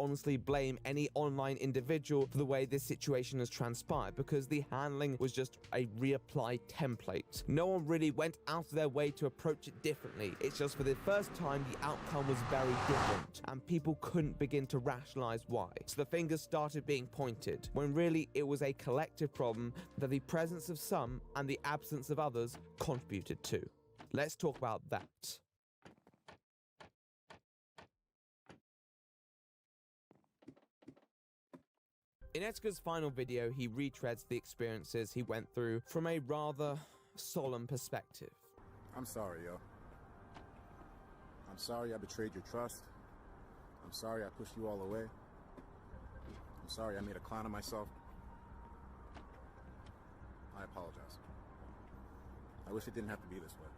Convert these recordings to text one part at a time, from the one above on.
honestly blame any online individual for the way this situation has transpired, because the handling was just a reapply template. No one really went out of their way to approach it differently. It's just for the first time the outcome was very different, and people couldn't begin to rationalize why. So the fingers started being pointed, when really it was a collective problem that the presence of some and the absence of others contributed to. Let's talk about that. In Etika's final video, he retreads the experiences he went through from a rather solemn perspective. I'm sorry, yo. I'm sorry I betrayed your trust. I'm sorry I pushed you all away. I'm sorry I made a clown of myself. I apologize. I wish it didn't have to be this way.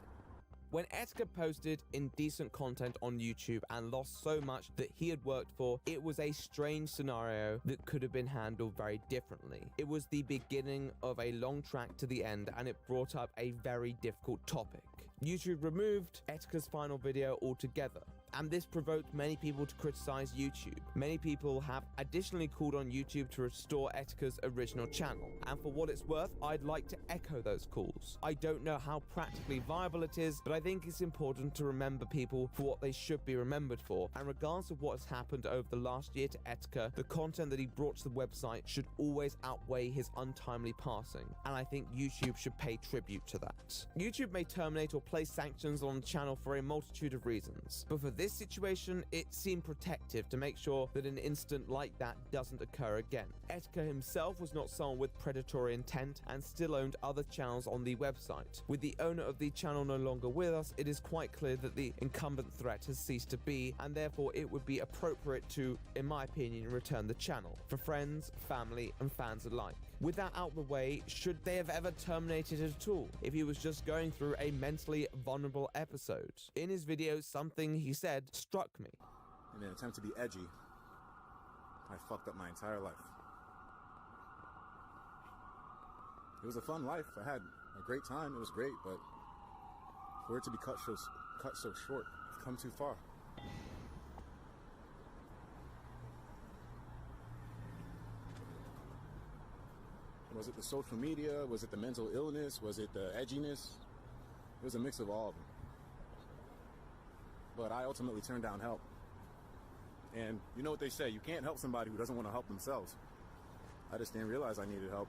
When Etika posted indecent content on YouTube and lost so much that he had worked for, it was a strange scenario that could have been handled very differently. It was the beginning of a long track to the end, and it brought up a very difficult topic. YouTube removed Etika's final video altogether, and this provoked many people to criticize YouTube. Many people have additionally called on YouTube to restore Etika's original channel, and for what it's worth, I'd like to echo those calls. I don't know how practically viable it is, but I think it's important to remember people for what they should be remembered for, and regardless of what has happened over the last year to Etika, the content that he brought to the website should always outweigh his untimely passing, and I think YouTube should pay tribute to that. YouTube may terminate or place sanctions on the channel for a multitude of reasons, but for this situation, it seemed protective to make sure that an incident like that doesn't occur again. Etika himself was not someone with predatory intent and still owned other channels on the website. With the owner of the channel no longer with us, it is quite clear that the incumbent threat has ceased to be, and therefore it would be appropriate to, in my opinion, return the channel for friends, family, and fans alike. With that out of the way, should they have ever terminated it at all if he was just going through a mentally vulnerable episode? In his video, something he said struck me. In an attempt to be edgy, I fucked up my entire life. It was a fun life. I had a great time. It was great, but for it to be cut so short, I've come too far. Was it the social media? Was it the mental illness? Was it the edginess? It was a mix of all of them. But I ultimately turned down help. And you know what they say, you can't help somebody who doesn't want to help themselves. I just didn't realize I needed help.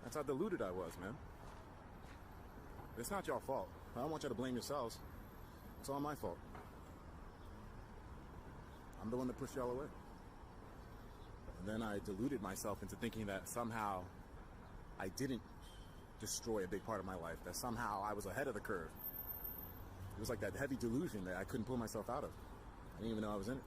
That's how deluded I was, man. It's not your fault. I don't want you to blame yourselves. It's all my fault. I'm the one that pushed y'all away. And then I deluded myself into thinking that somehow I didn't destroy a big part of my life, that somehow I was ahead of the curve. It was like that heavy delusion that I couldn't pull myself out of. I didn't even know I was in it.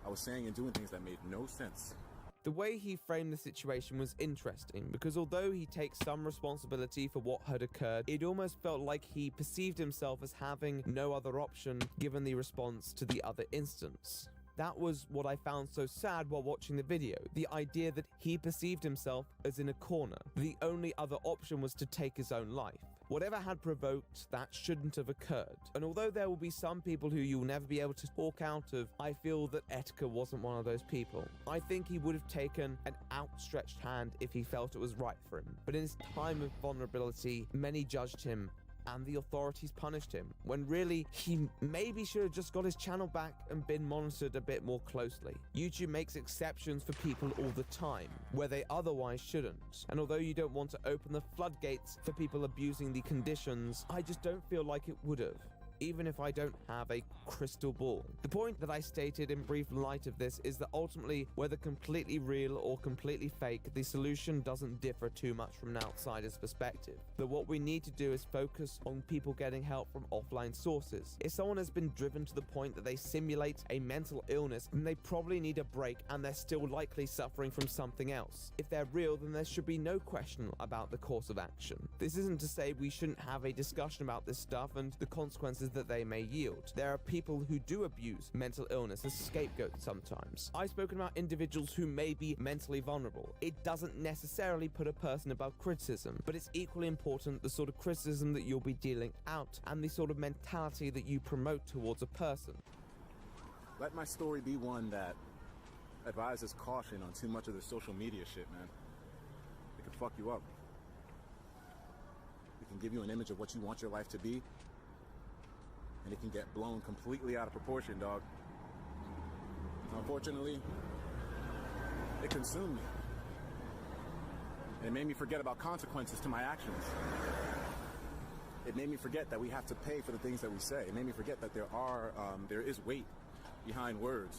I was saying and doing things that made no sense. The way he framed the situation was interesting, because although he takes some responsibility for what had occurred, it almost felt like he perceived himself as having no other option given the response to the other instance. That was what I found so sad while watching the video, the idea that he perceived himself as in a corner. The only other option was to take his own life. Whatever had provoked that shouldn't have occurred. And although there will be some people who you'll never be able to talk out of, I feel that Etika wasn't one of those people. I think he would have taken an outstretched hand if he felt it was right for him. But in his time of vulnerability, many judged him and the authorities punished him, when really he maybe should have just got his channel back and been monitored a bit more closely. YouTube makes exceptions for people all the time, where they otherwise shouldn't. And although you don't want to open the floodgates for people abusing the conditions, I just don't feel like it would have, even if I don't have a crystal ball. The point that I stated in brief light of this is that ultimately, whether completely real or completely fake, the solution doesn't differ too much from an outsider's perspective. But what we need to do is focus on people getting help from offline sources. If someone has been driven to the point that they simulate a mental illness, then they probably need a break and they're still likely suffering from something else. If they're real, then there should be no question about the course of action. This isn't to say we shouldn't have a discussion about this stuff and the consequences that they may yield. There are people who do abuse mental illness as scapegoats sometimes. I've spoken about individuals who may be mentally vulnerable. It doesn't necessarily put a person above criticism, but it's equally important the sort of criticism that you'll be dealing out and the sort of mentality that you promote towards a person. let my story be one that advises caution on too much of the social media shit, man. It can fuck you up. It can give you an image of what you want your life to be, and it can get blown completely out of proportion, dog. Unfortunately, it consumed me. And it made me forget about consequences to my actions. It made me forget that we have to pay for the things that we say. It made me forget that there is weight behind words.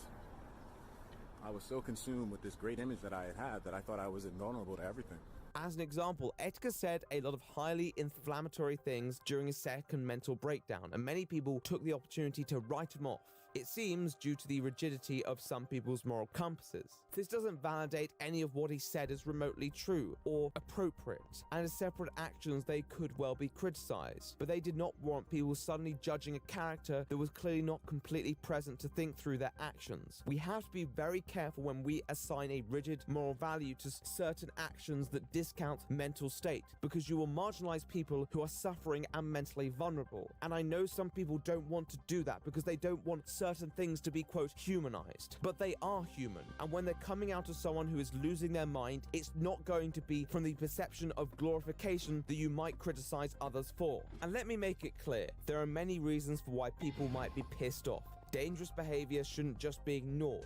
I was so consumed with this great image that I had that I thought I was invulnerable to everything. As an example, Etika said a lot of highly inflammatory things during his second mental breakdown, and many people took the opportunity to write him off. It seems due to the rigidity of some people's moral compasses. This doesn't validate any of what he said as remotely true or appropriate, and as separate actions they could well be criticized, but they did not warrant people suddenly judging a character that was clearly not completely present to think through their actions. We have to be very careful when we assign a rigid moral value to certain actions that discount mental state, because you will marginalize people who are suffering and mentally vulnerable. And I know some people don't want to do that because they don't want certain things to be, quote, humanized, but they are human, and when they're coming out of someone who is losing their mind, it's not going to be from the perception of glorification that you might criticize others for. And let me make it clear, there are many reasons for why people might be pissed off. Dangerous behavior shouldn't just be ignored,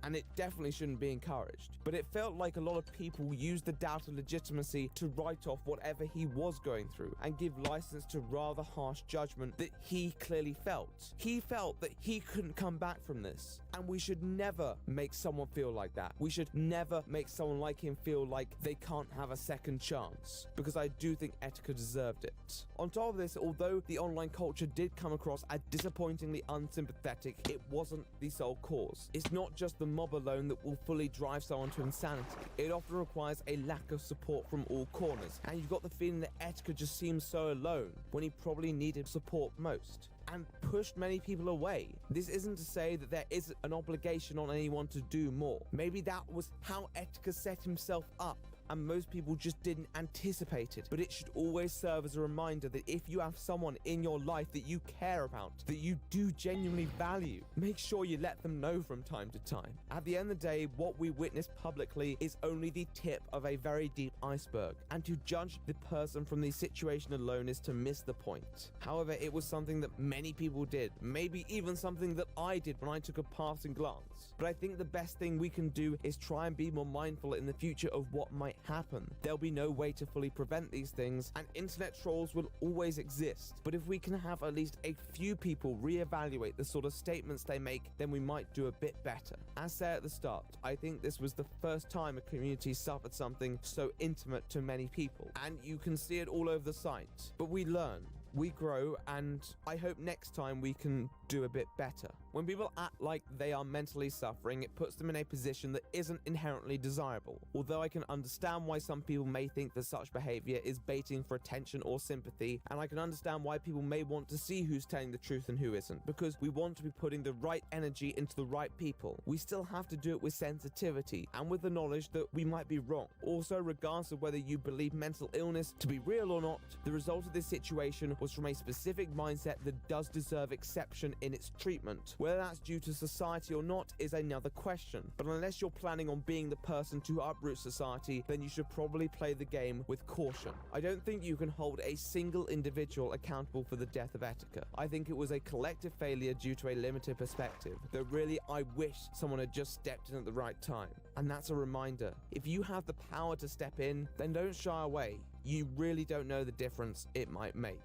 and it definitely shouldn't be encouraged. But it felt like a lot of people used the doubt of legitimacy to write off whatever he was going through and give license to rather harsh judgment that he clearly felt. He felt that he couldn't come back from this, and we should never make someone feel like that. We should never make someone like him feel like they can't have a second chance, because I do think Etika deserved it. On top of this, although the online culture did come across as disappointingly unsympathetic, it wasn't the sole cause. It's not just the mob alone that will fully drive someone to insanity. It often requires a lack of support from all corners, and you've got the feeling that Etika just seems so alone when he probably needed support most, and pushed many people away. This isn't to say that there is an obligation on anyone to do more. Maybe that was how Etika set himself up, and most people just didn't anticipate it. But it should always serve as a reminder that if you have someone in your life that you care about, that you do genuinely value, make sure you let them know from time to time. At the end of the day, what we witness publicly is only the tip of a very deep iceberg, and to judge the person from the situation alone is to miss the point. However, it was something that many people did, maybe even something that I did when I took a passing glance. But I think the best thing we can do is try and be more mindful in the future of what might happen. There'll be no way to fully prevent these things, and internet trolls will always exist. But if we can have at least a few people reevaluate the sort of statements they make, then we might do a bit better. As said at the start, I think this was the first time a community suffered something so intimate to many people, and you can see it all over the site. But we learn, we grow, and I hope next time we can do a bit better. When people act like they are mentally suffering, it puts them in a position that isn't inherently desirable. Although I can understand why some people may think that such behavior is baiting for attention or sympathy, and I can understand why people may want to see who's telling the truth and who isn't, because we want to be putting the right energy into the right people. We still have to do it with sensitivity and with the knowledge that we might be wrong. Also, regardless of whether you believe mental illness to be real or not, the result of this situation was from a specific mindset that does deserve exception in its treatment. Whether that's due to society or not is another question, but unless you're planning on being the person to uproot society, then you should probably play the game with caution. I don't think you can hold a single individual accountable for the death of Etika. I think it was a collective failure due to a limited perspective, though really I wish someone had just stepped in at the right time. And that's a reminder, if you have the power to step in, then don't shy away. You really don't know the difference it might make.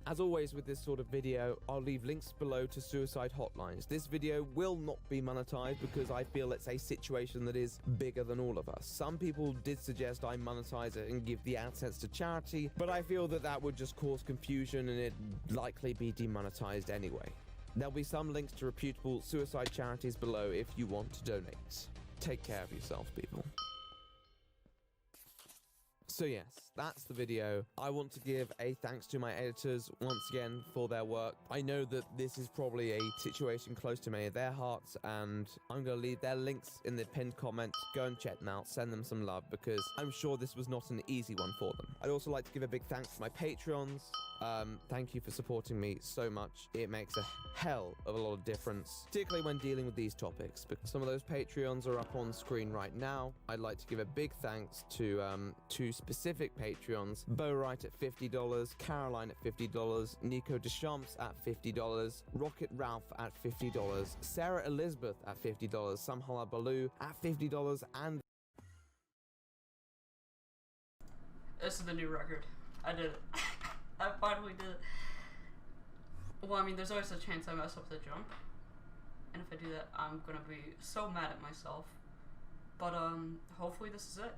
As always with this sort of video, I'll leave links below to suicide hotlines. This video will not be monetized because I feel it's a situation that is bigger than all of us. Some people did suggest I monetize it and give the assets to charity, but I feel that that would just cause confusion and it'd likely be demonetized anyway. There'll be some links to reputable suicide charities below if you want to donate. Take care of yourselves, people. So yes, that's the video. I want to give a thanks to my editors once again for their work. I know that this is probably a situation close to many of their hearts, and I'm going to leave their links in the pinned comment. Go and check them out, send them some love, because I'm sure this was not an easy one for them. I'd also like to give a big thanks to my Patreons. Thank you for supporting me so much. It makes a hell of a lot of difference, particularly when dealing with these topics. But some of those Patreons are up on screen right now. I'd like to give a big thanks to two specific Patreons: Bo Wright at $50, Caroline at $50, Nico Deschamps at $50, Rocket Ralph at $50, Sarah Elizabeth at $50, Samhala Balu at $50, and this is the new record. I did it. I finally did it. Well, I mean, there's always a chance I mess up the jump. And if I do that, I'm gonna be so mad at myself. But, hopefully this is it.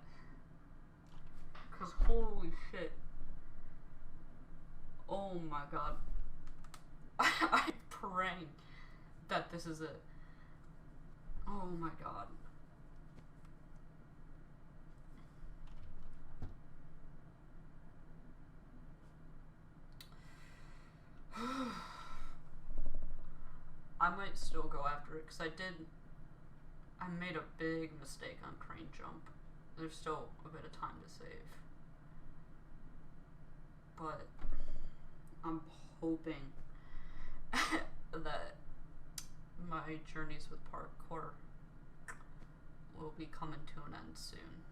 Cause holy shit. Oh my god. I'm praying that this is it. Oh my god. I might still go after it, because I made a big mistake on crane jump. There's still a bit of time to save. But I'm hoping that my journeys with parkour will be coming to an end soon.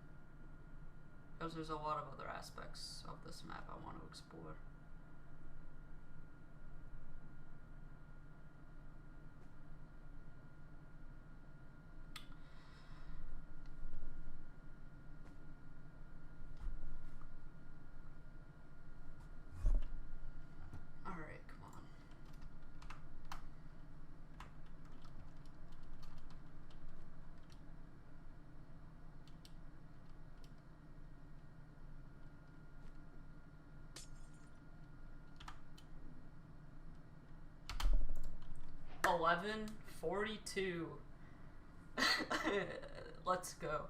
Because there's a lot of other aspects of this map I want to explore. Alright, come on. $11:42. Let's go.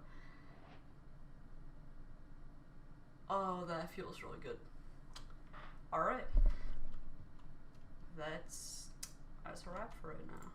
Oh, that feels really good. Alright. That's a wrap for right now.